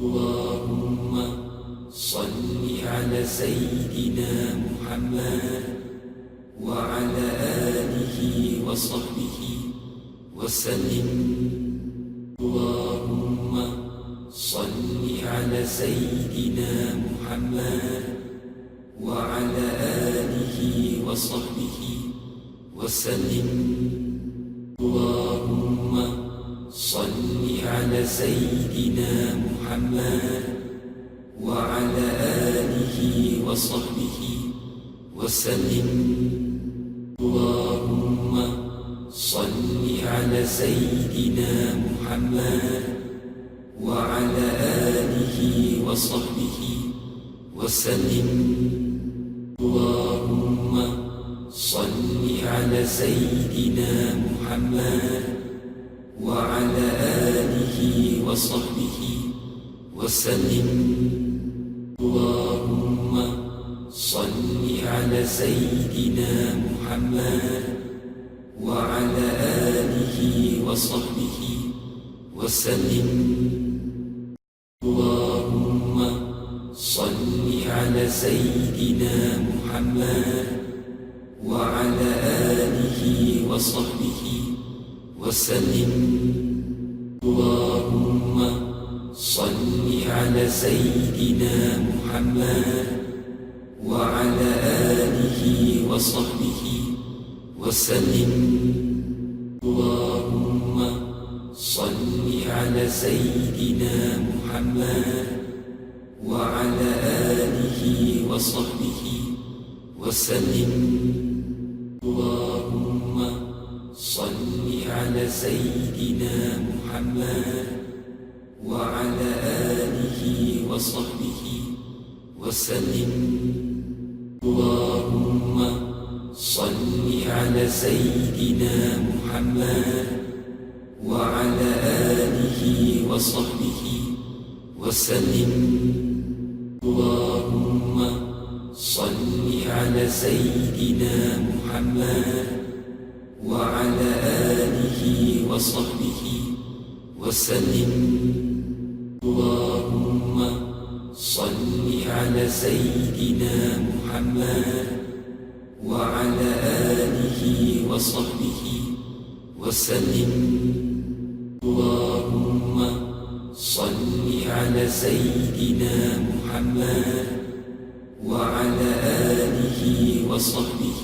اللهم صل على سيدنا محمد وعلى آله وصحبه وسلم. اللهم صل على سيدنا محمد وعلى آله وصحبه وسلم. اللهم صل على سيدنا محمد وعلى آله وصحبه وسلم. اللهم صل على سيدنا محمد وعلى آله وصحبه وسلم. اللهم صل على سيدنا محمد وعلى آله وصحبه وسلم. اللهم صل على سيدنا محمد وعلى آله وصحبه وسلم. اللهم صل على سيدنا محمد وعلى آله وصحبه وسلم. اللهم صل على سيدنا محمد وعلى آله وصحبه وسلم. اللهم صل على سيدنا محمد وعلى آله وصحبه وسلم. اللهم صل على سيدنا محمد وعلى آله وصحبه وسلم. اللهم صل على سيدنا محمد وعلى آله وصحبه وسلم. اللهم صل على سيدنا محمد وعلى آله وصحبه وسلم. اللهم صل على سيدنا محمد وعلى آله وصحبه وسلم. اللهم صل على سيدنا محمد وعلى آله وصحبه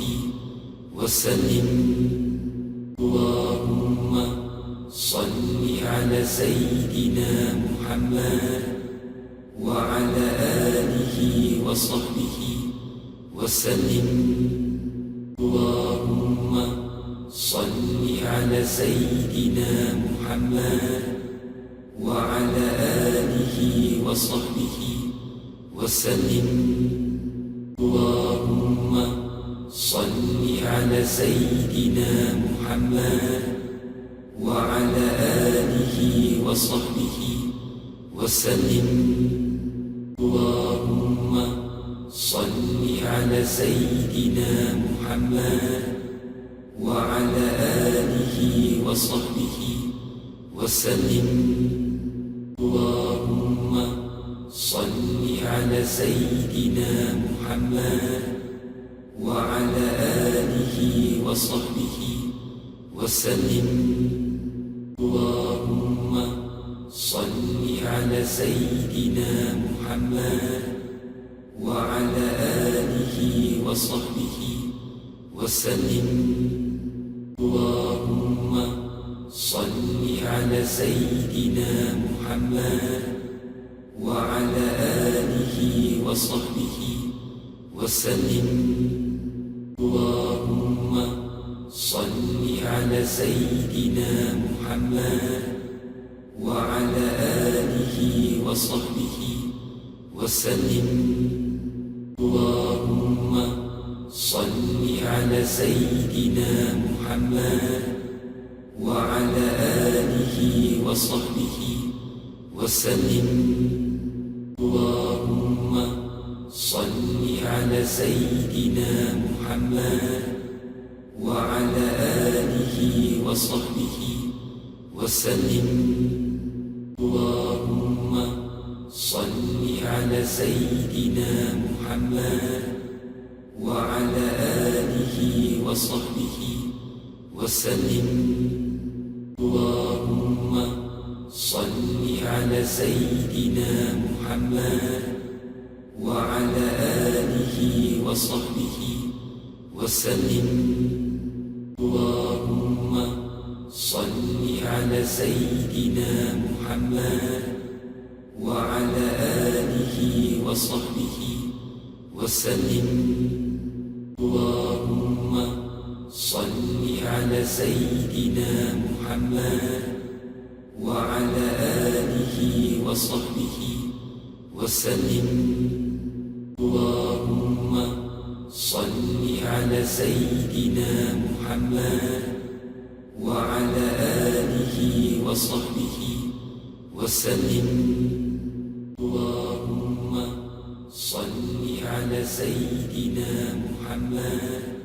وسلم. اللهم صل على سيدنا محمد وعلى آله وصحبه وسلم. اللهم صل على سيدنا محمد وعلى آله وصحبه وسلم. اللهم صل على سيدنا محمد وعلى آله وصحبه وسلم. اللهم صل على سيدنا محمد وعلى آله وصحبه وسلم. اللهم صل على سيدنا محمد وعلى آله وصحبه وسلم. اللهم صل على سيدنا محمد وعلى آله وصحبه وسلم. اللهم صل على سيدنا محمد وعلى آله وصحبه وسلم. اللهم صل على سيدنا محمد وعلى آله وصحبه وسلم. اللهم صل على سيدنا محمد وعلى آله وصحبه وسلم. اللهم صل على سيدنا محمد وعلى آله وصحبه وسلم. اللهم صل على سيدنا محمد وعلى آله وصحبه وسلم. اللهم صل على سيدنا محمد وعلى آله وصحبه وسلم. اللهم صل على سيدنا محمد وعلى آله وصحبه وسلم. اللهم صل على سيدنا محمد وعلى آله وصحبه وسلم. اللهم صل على سيدنا محمد وعلى آله وصحبه وسلم. اللهم صل على سيدنا محمد